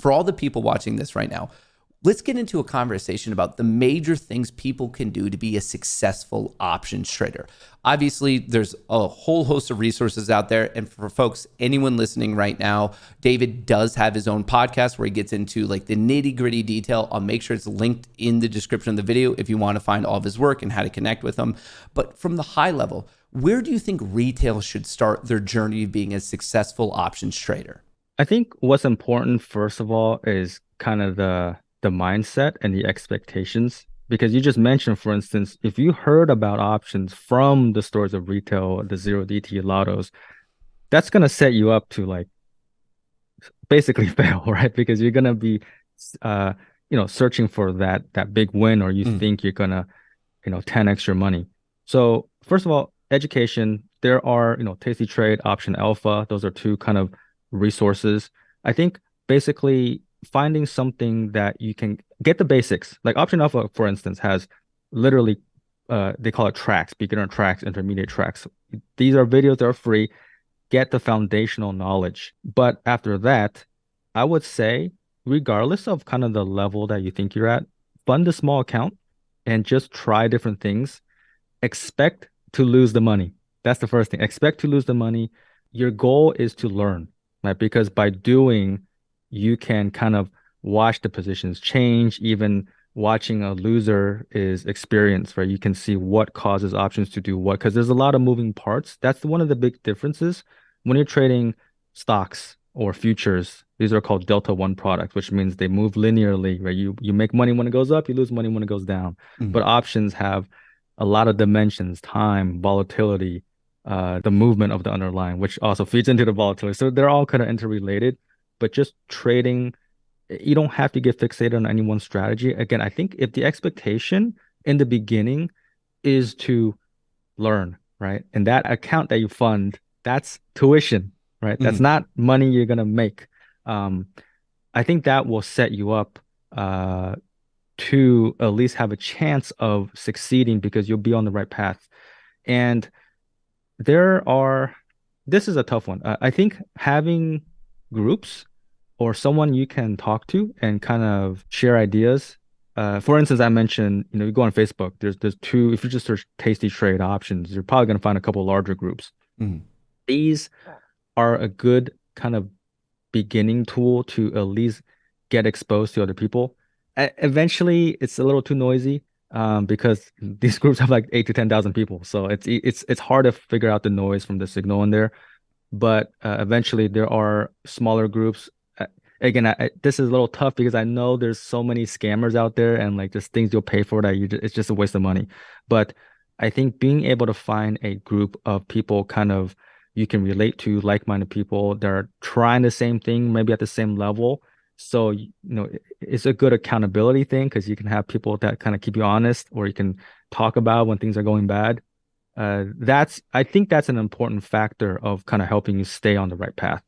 for all the people watching this right now, let's get into a conversation about the major things people can do to be a successful options trader. Obviously, there's a whole host of resources out there. And for folks, anyone listening right now, David does have his own podcast where he gets into like the nitty gritty detail. I'll make sure it's linked in the description of the video if you want to find all of his work and how to connect with him. But from the high level, where do you think retail should start their journey of being a successful options trader? I think what's important, first of all, is kind of the mindset and the expectations. Because you just mentioned, for instance, if you heard about options from the stores of retail, the zero DT lottos, that's going to set you up to like basically fail, right? Because you're going to be, searching for that big win, or you think you're going to, 10x your money. So first of all, education, there are, Tasty Trade, Option Alpha. Those are two kind of resources. I think basically finding something that you can get the basics. Like Option Alpha, for instance, has literally they call it tracks, beginner tracks, intermediate tracks. These are videos that are free. Get the foundational knowledge. But after that, I would say, regardless of kind of the level that you think you're at, fund a small account and just try different things. Expect to lose the money. That's the first thing. Expect to lose the money. Your goal is to learn, right? Because by doing, you can kind of watch the positions change. Even watching a loser is experience, right? You can see what causes options to do what, because there's a lot of moving parts. That's one of the big differences when you're trading stocks or futures. These are called Delta One products, which means they move linearly, right? You make money when it goes up, you lose money when it goes down. But options have a lot of dimensions, time, volatility, the movement of the underlying, which also feeds into the volatility. So they're all kind of interrelated. But just trading, you don't have to get fixated on any one strategy. Again, I think if the expectation in the beginning is to learn, right? And that account that you fund, that's tuition, right? That's not money you're gonna make. I think that will set you up to at least have a chance of succeeding because you'll be on the right path. And this is a tough one. I think having groups or someone you can talk to and kind of share ideas. For instance, I mentioned, you go on Facebook, there's two, if you just search Tasty Trade options, you're probably going to find a couple larger groups. These are a good kind of beginning tool to at least get exposed to other people. Eventually, it's a little too noisy because these groups have like 8 to 10,000 people. So it's hard to figure out the noise from the signal in there. But eventually there are smaller groups. Again, this is a little tough because I know there's so many scammers out there and like just things you'll pay for that it's just a waste of money. But I think being able to find a group of people kind of you can relate to, like-minded people that are trying the same thing, maybe at the same level. So, it's a good accountability thing because you can have people that kind of keep you honest, or you can talk about when things are going bad. I think that's an important factor of kind of helping you stay on the right path.